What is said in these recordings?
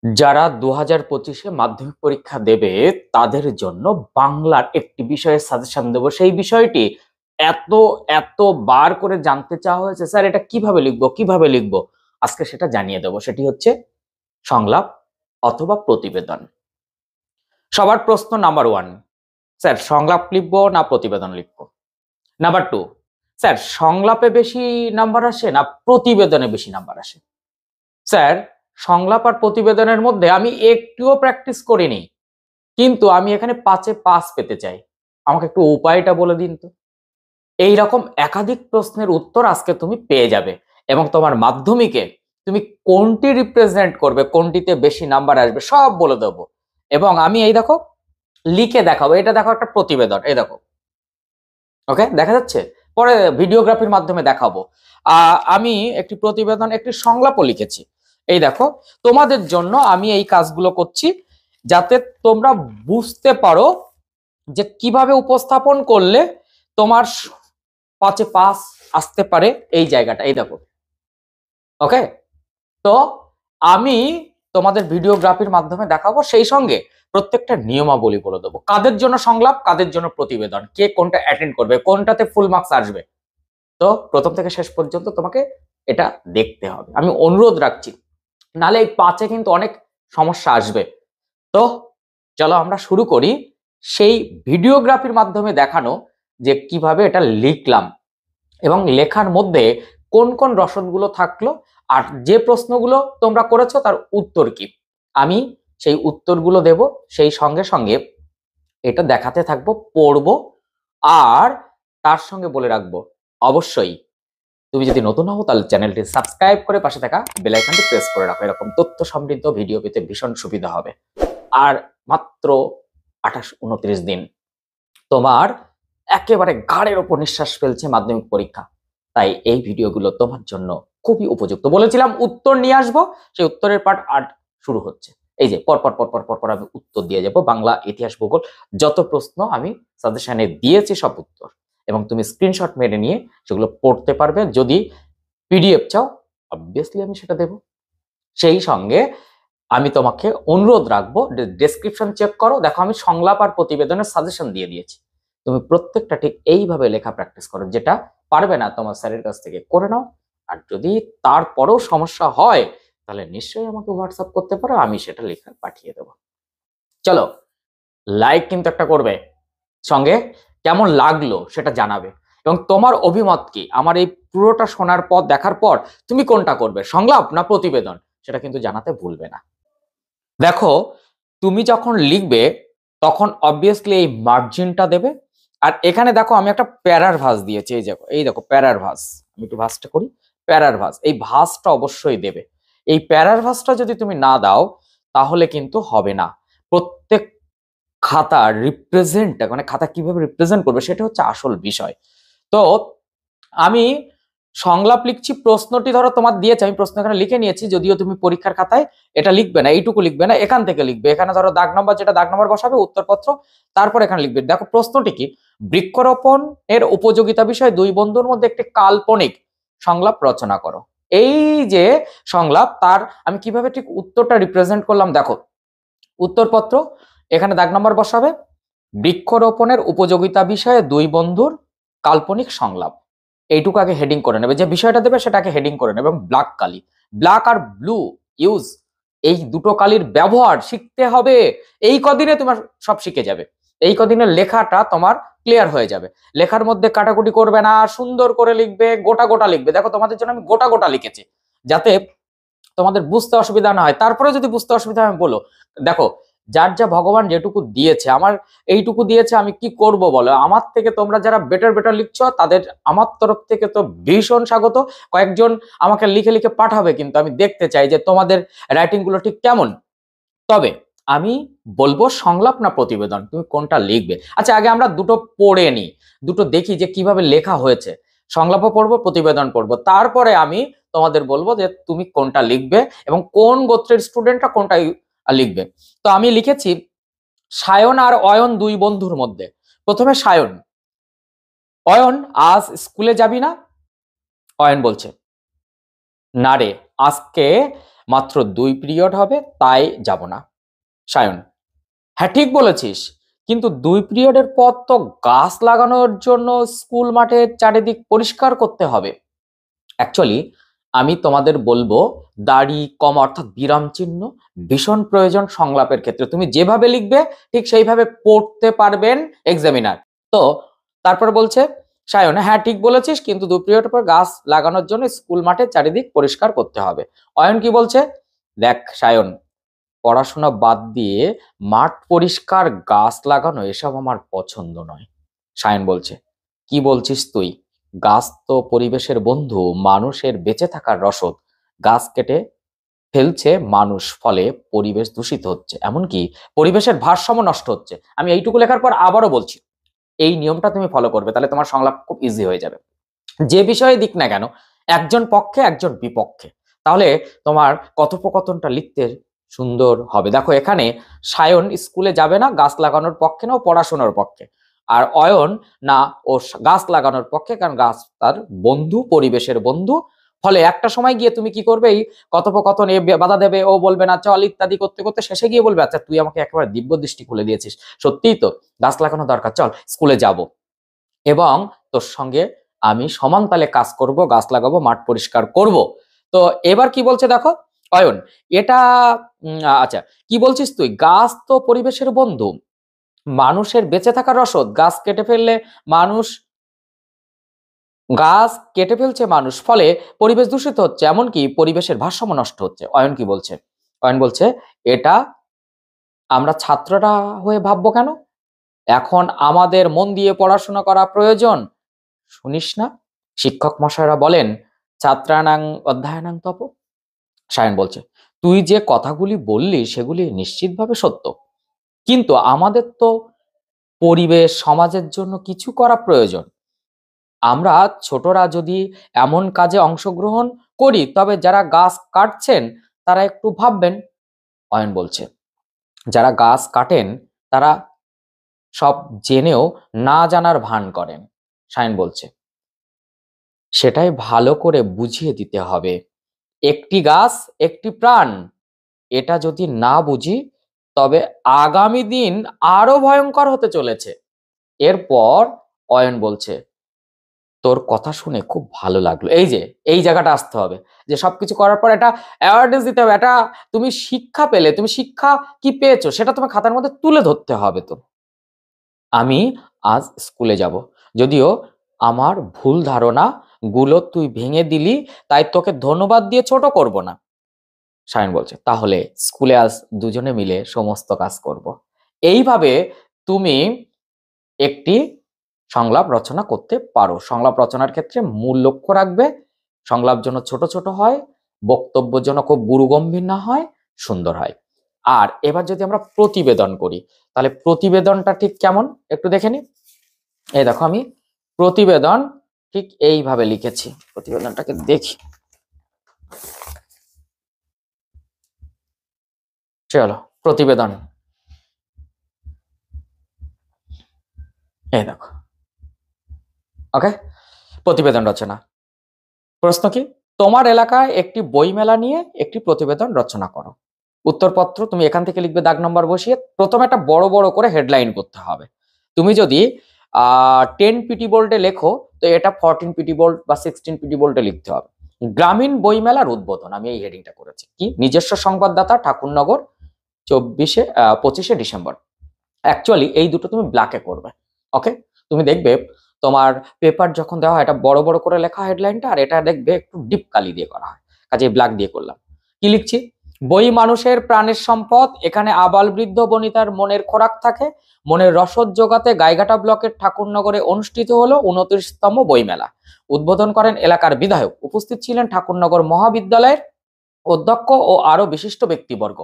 যারা 2025-এ মাধ্যমিক পরীক্ষা দেবে তাদের জন্য বাংলার একটি বিষয়ের সাজেশন দেবো। সেই বিষয়টি এত এত বার করে জানতে চাওয়া হয়েছে, স্যার এটা কিভাবে লিখবো কিভাবে লিখবো, আজকে সেটা জানিয়ে দেবো। সেটি হচ্ছে সংলাপ অথবা প্রতিবেদন। সবার প্রশ্ন নাম্বার 1, স্যার সংলাপ লিখবো না প্রতিবেদন লিখবো? নাম্বার 2, স্যার সংলাপে বেশি নাম্বার আসে না প্রতিবেদনে বেশি নাম্বার আসে? স্যার সংলাপ আর প্রতিবেদনের মধ্যে আমি একটুও প্র্যাকটিস করিনি, কিন্তু আমি এখানে 5-এ 5 পেতে চাই, আমাকে একটু উপায়টা বলে দিন তো। এই রকম একাধিক প্রশ্নের উত্তর আজকে তুমি পেয়ে যাবে এবং তোমার মাধ্যমিকে তুমি কোনটি রিপ্রেজেন্ট করবে, কোনটিতে বেশি নাম্বার আসবে সব বলে দেবো। এবং আমি এই দেখো লিখে দেখাবো, এটা দেখো একটা প্রতিবেদন, এই দেখো, ওকে দেখা যাচ্ছে, পরে ভিডিওগ্রাফির মাধ্যমে দেখাবো। আমি একটি প্রতিবেদন একটি সংলাপও লিখেছি, এই দেখো। তোমাদের জন্য আমি এই কাজগুলো করছি যাতে তোমরা বুঝতে পারো যে কিভাবে উপস্থাপন করলে তোমার 5-এ 5 আসতে পারে এই জায়গাটা, এই দেখো, ওকে। তো আমি তোমাদের ভিডিওগ্রাফির মাধ্যমে দেখাবো, সেই সঙ্গে প্রত্যেকটা নিয়মাবলী বলে দেবো, কাদের জন্য সংলাপ কাদের জন্য প্রতিবেদন, কে কোনটা অ্যাটেন্ড করবে, কোনটাতে ফুল মার্কস আসবে। তো প্রথম থেকে শেষ পর্যন্ত তোমাকে এটা দেখতে হবে, আমি অনুরোধ রাখছি, নালে এই 5-এ কিন্তু অনেক সমস্যা আসবে। তো চলো আমরা শুরু করি সেই ভিডিওগ্রাফির মাধ্যমে দেখানো যে কিভাবে এটা লিখলাম এবং লেখার মধ্যে কোন কোন রসদগুলো থাকলো আর যে প্রশ্নগুলো তোমরা করেছো তার উত্তর কি, আমি সেই উত্তরগুলো দেব, সেই সঙ্গে সঙ্গে এটা দেখাতে থাকবো, পড়বো। আর তার সঙ্গে বলে রাখবো, অবশ্যই তুমি যদি নতুন হও তাহলে চ্যানেলটি সাবস্ক্রাইব করে পাশে থাকা বেল আইকনটি প্রেস করে রাখো, এরকম তথ্য সমৃদ্ধ ভিডিও পেতে ভীষণ সুবিধা হবে। আর মাত্র 28-29 দিন তোমার একেবারে ঘাড়ের ওপর নিঃশ্বাস ফেলছে মাধ্যমিক পরীক্ষা, তাই এই ভিডিওগুলো তোমার জন্য খুবই উপযুক্ত। বলেছিলাম উত্তর নিয়ে আসবো, সেই উত্তরের পার্ট 8 শুরু হচ্ছে। এই যে পর পর পর পর পর পর আমি উত্তর দিয়ে যাব, বাংলা, ইতিহাস, ভূগোল, যত প্রশ্ন আমি সাজেশনে দিয়েছি সব উত্তর, এবং তুমি স্ক্রিনশট মেরে নিয়ে সেগুলো পড়তে পারবে। যদি পিডিএফ চাও অবভিয়াসলি আমি সেটা দেব। সেই সঙ্গে আমি তোমাকে অনুরোধ রাখবো, ডেসক্রিপশন চেক করো, দেখো আমি সংলাপ আর প্রতিবেদনের সাজেশন দিয়ে দিয়েছি। তুমি প্রত্যেকটা ঠিক এইভাবে লেখা প্র্যাকটিস করো, যেটা পারবে না তোমার স্যারের কাছ থেকে করে নাও। আর যদি তারপরেও সমস্যা হয় তাহলে নিশ্চয়ই আমাকে হোয়াটসঅ্যাপ করতে পারো, আমি সেটা লেখা পাঠিয়ে দেবো। চলো, লাইক কিন্তু একটা করবে, সঙ্গে কেমন লাগলো সেটা জানাবে, এবং তোমার অভিমত কি আমার এই পুরোটা শোনার পর, দেখার পর তুমি কোনটা করবে, সংলাপ না প্রতিবেদন, সেটা কিন্তু জানাতে ভুলবে না। দেখো, তুমি যখন লিখবে তখন অবভিয়াসলি এই মার্জিনটা দেবে। আর এখানে দেখো আমি একটা প্যারার ভাঁজ দিয়েছি, এই দেখো প্যারার ভাঁজ, আমি একটু ভাঁজটা করি, প্যারার ভাঁজ, এই ভাঁজটা অবশ্যই দেবে। এই প্যারার ভাঁজটা যদি তুমি না দাও তাহলে কিন্তু হবে না। প্রত্যেক খাতা রিপ্রেজেন্ট, মানে খাতা কিভাবে রিপ্রেজেন্ট করবে সেটা হচ্ছে আসল বিষয়। তো আমি সংলাপ লিখছি, প্রশ্নটি ধরো তোমার দিয়েছে, আমি প্রশ্ন এখানে লিখে নিয়েছি, যদিও তুমি পরীক্ষার খাতায় এটা লিখবে না, এইটুকু লিখবে না, এখান থেকে লিখবে। এখানে ধরো দাগ নম্বর, যেটা দাগ নম্বর বসাবে উত্তরপত্র, তারপর এখানে লিখবে। দেখো প্রশ্নটি কি, বৃক্ষরোপণ এর উপযোগিতা বিষয়ে দুই বন্ধুর মধ্যে একটি কাল্পনিক সংলাপ রচনা করো। এই যে সংলাপ, তার আমি কিভাবে ঠিক উত্তরটা রিপ্রেজেন্ট করলাম, দেখো উত্তরপত্র, এখানে দাগ নম্বর বসাবে, বৃক্ষরোপণের উপযোগিতা বিষয়ে দুই বন্ধুর কাল্পনিক সংলাপ, এইটুকু আগে হেডিং করে নেবে, যে বিষয়টা দেবে সেটাকে হেডিং করে নেবে। এবং ব্ল্যাক কালি, ব্ল্যাক আর ব্লু ইউজ, এই দুটো কালির ব্যবহার শিখতে হবে। এই কদিনে তোমার সব শিখে যাবে, এই কদিনের লেখাটা তোমার ক্লিয়ার হয়ে যাবে। লেখার মধ্যে কাটাকুটি করবে না, সুন্দর করে লিখবে, গোটা গোটা লিখবে। দেখো তোমাদের জন্য আমি গোটা গোটা লিখেছি যাতে তোমাদের বুঝতে অসুবিধা না হয়। তারপরে যদি বুঝতে অসুবিধা হয় বলো, দেখো যার যা ভগবান যেটুকু দিয়েছে, আমার এইটুকু দিয়েছে, আমি কি করব বলো। আমার থেকে তোমরা যারা বেটার বেটার লিখছো তাদের আমার তরফ থেকে তো ভীষণ স্বাগত। কয়েকজন আমাকে লিখে লিখে পাঠাবে, কিন্তু আমি দেখতে চাই যে তোমাদের রাইটিং গুলো ঠিক কেমন। তবে আমি বলবো সংলাপ না প্রতিবেদন, তুমি কোনটা লিখবে। আচ্ছা আগে আমরা দুটো পড়ে নিই, দুটো দেখি যে কিভাবে লেখা হয়েছে। সংলাপও পড়বো, প্রতিবেদন পড়বো, তারপরে আমি তোমাদের বলবো যে তুমি কোনটা লিখবে এবং কোন গোত্রের স্টুডেন্টরা কোনটা লিখবে। তো আমি লিখেছি, সায়ন আর অয়ন দুই বন্ধুর মধ্যে। প্রথমে সায়ন, অয়ন আজ স্কুলে যাবি না? অয়ন বলছে, না রে, আজকে মাত্র 2 পিরিয়ড হবে, তাই যাব না। সায়ন: হ্যাঁ ঠিক বলেছিস, কিন্তু 2 পিরিয়ডের পর তো গাছ লাগানোর জন্য স্কুল মাঠের চারিদিক পরিষ্কার করতে হবে। অ্যাকচুয়ালি আমি তোমাদের বলবো, দাড়ি কম অর্থাৎ বিরাম চিহ্ন ভীষণ প্রয়োজন সংলাপের ক্ষেত্রে। তুমি যেভাবে লিখবে ঠিক সেইভাবে পড়তে পারবেন এক্সামিনার। তো তারপর বলছে সায়ন: হ্যাঁ ঠিক বলেছিস, কিন্তু 2 পিরিয়ড পর গাছ লাগানোর জন্য স্কুল মাঠের চারিদিক পরিষ্কার করতে হবে। অয়ন কি বলছে: দেখ সায়ন, পড়াশোনা বাদ দিয়ে মাঠ পরিষ্কার, গাছ লাগানো এসব আমার পছন্দ নয়। সায়ন বলছে: কি বলছিস তুই? গাছ তো পরিবেশের বন্ধু, মানুষের বেঁচে থাকার রসদ। গাছ কেটে ফেলছে মানুষ, ফলে পরিবেশ দূষিত হচ্ছে, এমনকি পরিবেশের ভারসাম্য নষ্ট হচ্ছে। আমি এইটুকু লেখার পর আবারও বলছি, এই নিয়মটা তুমি ফলো করবে, তাহলে তোমার সংলাপ খুব ইজি হয়ে যাবে। যে বিষয়ে দিক না কেন, একজন পক্ষে একজন বিপক্ষে, তাহলে তোমার কথোপকথনটা লিখতে সুন্দর হবে। দেখো এখানে সায়ন স্কুলে যাবে না, গাছ লাগানোর পক্ষে না, ও পড়াশোনার পক্ষে। আর অয়ন না, ও গাছ লাগানোর পক্ষে, কারণ গাছ তার বন্ধু, পরিবেশের বন্ধু। ফলে একটা সময় গিয়ে তুমি কি করবে, এই কথোপকথন এ বাধা দেবে, ও বলবে না চল ইত্যাদি করতে করতে শেষে গিয়ে বলবে আচ্ছা তুই আমাকে একেবারে দিব্য দৃষ্টি খুলে দিয়েছিস, সত্যিই তো গাছ লাগানো দরকার, চল স্কুলে যাব, এবং তোর সঙ্গে আমি সমান তালে কাজ করব, গাছ লাগাবো, মাঠ পরিষ্কার করব। তো এবার কি বলছে দেখো অয়ন, এটা আচ্ছা, কি বলছিস তুই? গাছ তো পরিবেশের বন্ধু, মানুষের বেঁচে থাকার রসদ। গাছ কেটে ফেলছে মানুষ, ফলে পরিবেশ দূষিত হচ্ছে, এমনকি পরিবেশের ভারসাম্য নষ্ট হচ্ছে। অয়ন কি বলছে? অয়ন বলছে এটা আমরা ছাত্ররা হয়ে ভাববো কেন? এখন আমাদের মন দিয়ে পড়াশোনা করা প্রয়োজন। শুনিস না, শিক্ষক মশাইরা বলেন ছাত্রানাং অধ্যয়নাং তপ। সায়ন বলছে তুই যে কথাগুলি বললি সেগুলি নিশ্চিতভাবে সত্য, কিন্তু আমাদের তো পরিবেশ সমাজের জন্য কিছু করা প্রয়োজন। আমরা ছোটরা যদি এমন কাজে অংশগ্রহণ করি, তবে যারা গাছ কাটছেন তারা একটু ভাববেন। অয়ন বলছে যারা গাছ কাটেন তারা সব জেনেও না জানার ভান করেন। সায়ন বলছে সেটাই ভালো করে বুঝিয়ে দিতে হবে, একটি গাছ একটি প্রাণ। এটা যদি না বুঝি তবে আগামী দিন আরো ভয়ঙ্কর হতে চলেছে। এরপর অয়ন বলছে তোর কথা শুনে খুব ভালো লাগলো। এই যে এই জায়গাটা আসতে হবে, যে সবকিছু করার পর একটা অ্যাওয়ারনেস দিতে হবে, এটা তুমি শিক্ষা পেলে, তুমি শিক্ষা কি পেয়েছো সেটা তোমার খাতার মধ্যে তুলে ধরতে হবে। তো আমি আজ স্কুলে যাব, যদিও আমার ভুল ধারণা গুলো তুই ভেঙে দিলি, তাই তোকে ধন্যবাদ দিয়ে ছোট করব না। সায়ন বলছে তাহলে স্কুলে আজ দুজনে মিলে সমস্ত কাজ করব। এইভাবে তুমি একটি সংলাপ রচনা করতে পারো। সংলাপ রচনার ক্ষেত্রে মূল লক্ষ্য রাখবে সংলাপ যেন ছোট ছোট হয়, বক্তব্য যেন খুব গুরুগম্ভীর না হয়, সুন্দর হয়। আর এবার যদি আমরা প্রতিবেদন করি, তাহলে প্রতিবেদনটা ঠিক কেমন একটু দেখে নি। এই দেখো আমি প্রতিবেদন ঠিক এইভাবে লিখেছি, প্রতিবেদনটাকে দেখি। চলো প্রতিবেদন, এই দেখো, ওকে। প্রতিবেদন রচনা। প্রশ্ন কি? তোমার এলাকায় একটি বইমেলা নিয়ে একটি প্রতিবেদন রচনা করো। উত্তরপত্র তুমি এখান থেকে লিখবে দাগ নম্বর বসিয়ে। প্রথমে একটা বড় বড় করে হেডলাইন করতে হবে। তুমি যদি 10 পিটি বোল্টে লেখো, তো এটা 14 পিটি বোল্ট বা 16 পিটি বোল্টে লিখতে হবে। গ্রামীণ বইমেলার উদ্বোধন, আমি এই হেডিংটা করেছি। কি? নিজস্ব সংবাদদাতা ঠাকুরনগর, 25শে ডিসেম্বর। অ্যাকচুয়ালি এই দুটো তুমি ব্ল্যাকে করবে, ওকে। তুমি দেখবে তোমার পেপার যখন দেওয়া হয়, এটা বড় বড় করে লেখা হেডলাইনটা, আর এটা দেখবে একটু ডিপ কালি দিয়ে করা হয়, কাজে ব্ল্যাক দিয়ে করলাম। কি লিখছি? বই মানুষের প্রাণের সম্পদ, এখানে আবাল বৃদ্ধ বনিতার মনের খোরাক থাকে। মনের রসদ জোগাতে গাইঘাটা ব্লকের ঠাকুরনগরে অনুষ্ঠিত হলো 29তম বইমেলা। উদ্বোধন করেন এলাকার বিধায়ক। উপস্থিত ছিলেন ঠাকুরনগর মহাবিদ্যালয়ের অধ্যক্ষ ও আরো বিশিষ্ট ব্যক্তিবর্গ।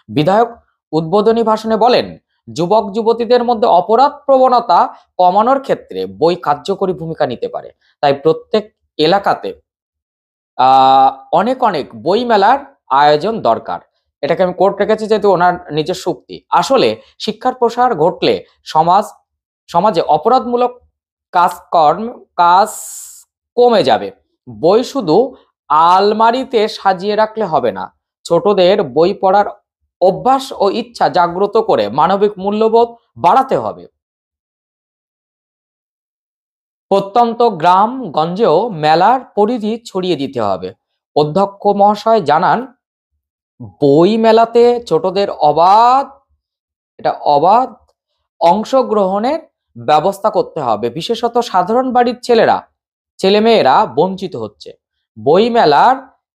বিধায়ক উদ্বোধনী ভাষণে বলেন, যুবক যুবতীদের মধ্যে অপরাধ প্রবণতা কমানোর ক্ষেত্রে বই কার্যকরী ভূমিকা নিতে পারে। তাই প্রত্যেক এলাকাতে অনেক অনেক বই মেলার আয়োজন দরকার। এটাকে আমি কোট রেখেছি যেহেতু ওনার নিজের শক্তি। আসলে শিক্ষার প্রসার ঘটলে সমাজে অপরাধমূলক কাজ কমে যাবে। বই শুধু আলমারিতে সাজিয়ে রাখলে হবে না, ছোটদের বই পড়ার অভ্যাস ও ইচ্ছা জাগ্রত করে মানবিক মূল্যবোধ বাড়াতে হবে। প্রত্যন্ত গ্রাম গঞ্জেও মেলার পরিধি ছড়িয়ে দিতে হবে। অধ্যক্ষ মহাশয় জানান, বই মেলাতে ছোটদের অবাধ অংশগ্রহণের ব্যবস্থা করতে হবে। বিশেষত সাধারণ বাড়ির ছেলেমেয়েরা বঞ্চিত হচ্ছে, বই মেলার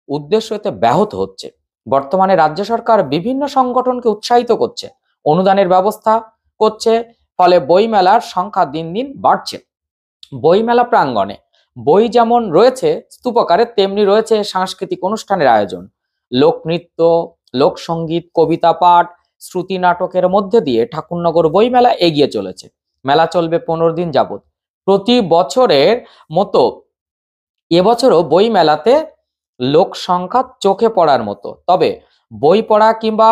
উদ্দেশ্য এতে ব্যাহত হচ্ছে। বর্তমানে রাজ্য সরকার বিভিন্ন সংগঠনকে উৎসাহিত করছে, অনুদানের ব্যবস্থা করছে, ফলে বই মেলার সংখ্যা দিন দিন বাড়ছে। বইমেলা প্রাঙ্গণে বই যেমন রয়েছে স্তূপাকারে, তেমনি রয়েছে সাংস্কৃতিক অনুষ্ঠানের আয়োজন। লোকনৃত্য, লোকসঙ্গীত, কবিতা পাঠ, শ্রুতি নাটকের মধ্যে দিয়ে ঠাকুরনগর বইমেলা এগিয়ে চলেছে। মেলা চলবে 15 দিন যাবত। প্রতি বছরের মতো এবছরও বই মেলাতে লোক সংখ্যা চোখে পড়ার মতো। তবে বই পড়া কিংবা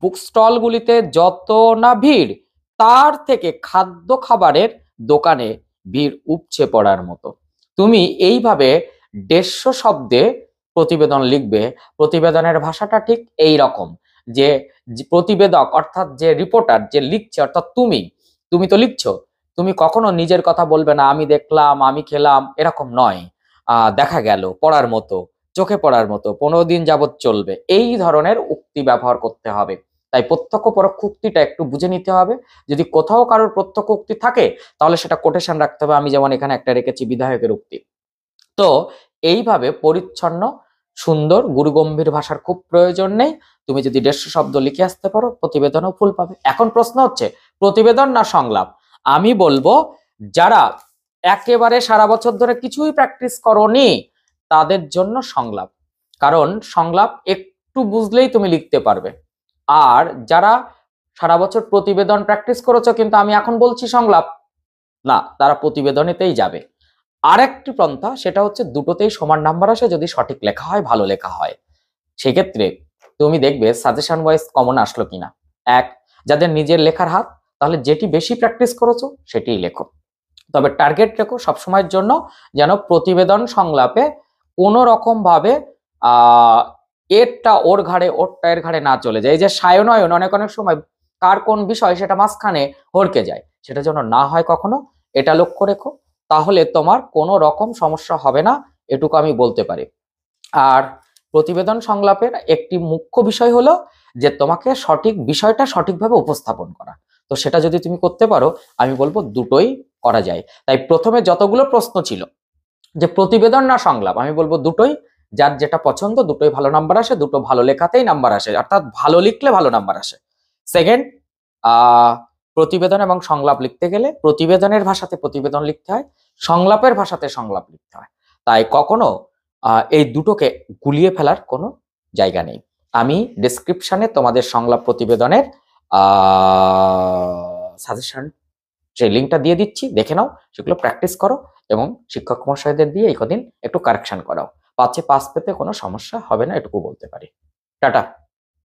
বুক স্টলগুলিতে যত না ভিড়, তার থেকে খাদ্য খাবারের দোকানে ভিড় উপচে পড়ার মতো। তুমি এইভাবে 150 শব্দে প্রতিবেদন লিখবে। প্রতিবেদনের ভাষাটা ঠিক এই রকম যে প্রতিবেদক অর্থাৎ যে রিপোর্টার যে লিখছে, অর্থাৎ তুমি তো লিখছো, তুমি কখনো নিজের কথা বলবে না, আমি দেখলাম, আমি খেলাম, এরকম নয়। দেখা গেল, পড়ার মতো, চোখে পড়ার মতো, 15 দিন যাবত চলবে, এই ধরনের উক্তি ব্যবহার করতে হবে। তাই প্রত্যক্ষ পরোক্ষ উক্তিটা একটু বুঝে নিতে হবে। যদি কোথাও কারোর প্রত্যক্ষ উক্তি থাকে তাহলে সেটা কোটেশন রাখতে হবে। আমি যেমন এখানে একটা রেখেছি, বিধায়কের উক্তি। তো এইভাবে পরিচ্ছন্ন, সুন্দর, গুরুগম্ভীর ভাষার খুব প্রয়োজন নেই। তুমি যদি 150 শব্দ লিখে আসতে পারো, প্রতিবেদনও ফুল পাবে। এখন প্রশ্ন হচ্ছে প্রতিবেদন না সংলাপ? আমি বলবো যারা একেবারে সারা বছর ধরে কিছুই প্র্যাকটিস করোনি তাদের জন্য সংলাপ, কারণ সংলাপ একটু বুঝলেই তুমি লিখতে পারবে। আর যারা সারা বছর প্রতিবেদন প্র্যাকটিস করেছো কিন্তু আমি এখন বলছি সংলাপ, না, তারা প্রতিবেদনেতেই যাবে। আরেকটি পন্থা, সেটা হচ্ছে দুটোতেই সমান নাম্বার আসে যদি সঠিক লেখা হয়, ভালো লেখা হয়। সেক্ষেত্রে তুমি দেখবে সাজেশন ওয়াইজ কমন আসলো কিনা। এক, যাদের নিজের লেখার হাত, তাহলে যেটি বেশি প্র্যাকটিস করেছো সেটিই লেখো। তবে টার্গেট রেখো সবসময়ের জন্য যেন প্রতিবেদন সংলাপে কোনো রকম ভাবে এরটা ওর ঘাড়ে ওরটা এর ঘাড়ে না চলে যায়। এই যে সায়নয়ন, অনেক অনেক সময় কার কোন বিষয় সেটা মাঝখানে হড়কে যায়, সেটা যেন না হয় কখনো, এটা লক্ষ্য রেখো। তাহলে তোমার কোনো রকম সমস্যা হবে না, এটুকু আমি বলতে পারি। আর প্রতিবেদন সংলাপের একটি মুখ্য বিষয় হলো যে তোমাকে সঠিক বিষয়টা সঠিকভাবে উপস্থাপন করা। তো সেটা যদি তুমি করতে পারো, আমি বলবো দুটোই করা যায়। তাই প্রথমে যতগুলো প্রশ্ন ছিল যে প্রতিবেদন না সংলাপ, আমি বলবো দুটোই, যার যেটা পছন্দ, দুটোই ভালো নাম্বার আসে, দুটো ভালো লেখাতেই নাম্বার আসে, অর্থাৎ ভালো লিখলে ভালো নাম্বার আসে। সেকেন্ড, প্রতিবেদন এবং সংলাপ লিখতে গেলে প্রতিবেদনের ভাষাতে প্রতিবেদন লিখতে হয়, সংলাপের ভাষাতে সংলাপ লিখতে হয়। তাই কখনো এই দুটোকে গুলিয়ে ফেলার কোনো জায়গা নেই। আমি ডেসক্রিপশনে তোমাদের সংলাপ প্রতিবেদনের সাজেশন যে লিঙ্কটা দিয়ে দিচ্ছি, দেখে নাও, সেগুলো প্র্যাকটিস করো এবং শিক্ষক মহাশয়দের দিয়ে এই কদিন একটু কারেকশন করাও। পাচ্ছে পাস পেতে কোনো সমস্যা হবে না, এটুকু বলতে পারি। টাটা।